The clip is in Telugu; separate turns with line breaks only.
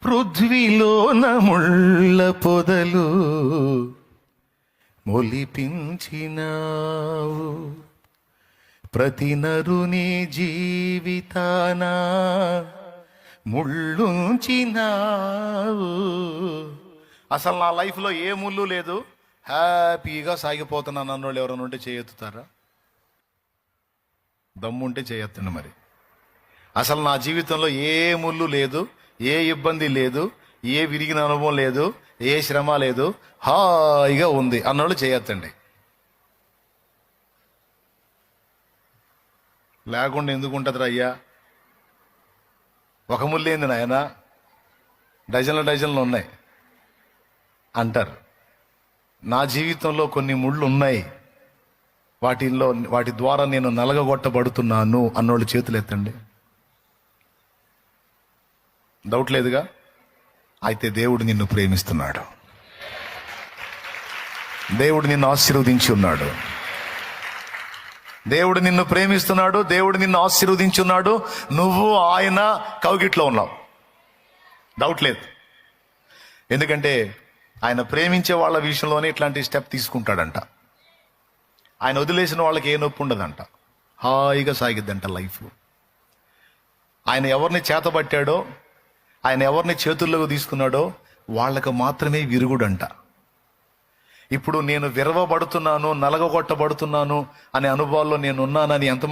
పృథ్వీలోన ముళ్ళ పొదలు మొలిపించినావు, ప్రతి నరుని జీవితాన ముళ్ళుంచినావు. అసలు నా లైఫ్లో ఏ ముళ్ళు లేదు, హ్యాపీగా సాగిపోతున్నాను అన్నోళ్ళు ఎవరైనా ఉంటే చేయెత్తుతారా? దమ్ముంటే చేయెత్తండి. మరి అసలు నా జీవితంలో ఏ ముళ్ళు లేదు, ఏ ఇబ్బంది లేదు, ఏ విరిగిన అనుభవం లేదు, ఏ శ్రమ లేదు, హాయిగా ఉంది అన్నోళ్ళు చేయొద్దండి. లేకుండా ఎందుకు ఉంటుంది అయ్యా? ఒక ముళ్ళు ఏంది నాయన, డజన్లు ఉన్నాయి అంటారు. నా జీవితంలో కొన్ని ముళ్ళు ఉన్నాయి, వాటి ద్వారా నేను నలగగొట్టబడుతున్నాను అన్నోళ్ళు చేతులు ఎత్తండి. డౌట్ లేదుగా? అయితే దేవుడు నిన్ను ప్రేమిస్తున్నాడు, దేవుడు నిన్ను ఆశీర్వదించి ఉన్నాడు, దేవుడు నిన్ను ప్రేమిస్తున్నాడు, దేవుడు నిన్ను ఆశీర్వదించి ఉన్నాడు. నువ్వు ఆయన కౌగిట్లో ఉన్నావు, డౌట్ లేదు. ఎందుకంటే ఆయన ప్రేమించే వాళ్ళ విషయంలోనే ఇట్లాంటి స్టెప్ తీసుకుంటాడంట. ఆయన వదిలేసిన వాళ్ళకి ఏ నొప్పి ఉండదంట, హాయిగా సాగిద్దంట లైఫ్. ఆయన ఎవరిని చేతబట్టాడో, ఆయన ఎవరిని చేతుల్లోకి తీసుకున్నాడో వాళ్ళకు మాత్రమే విరుగుడంట. ఇప్పుడు నేను విరవబడుతున్నాను, నలగగొట్టబడుతున్నాను అనే అనుభవాల్లో నేను ఉన్నానని ఎంత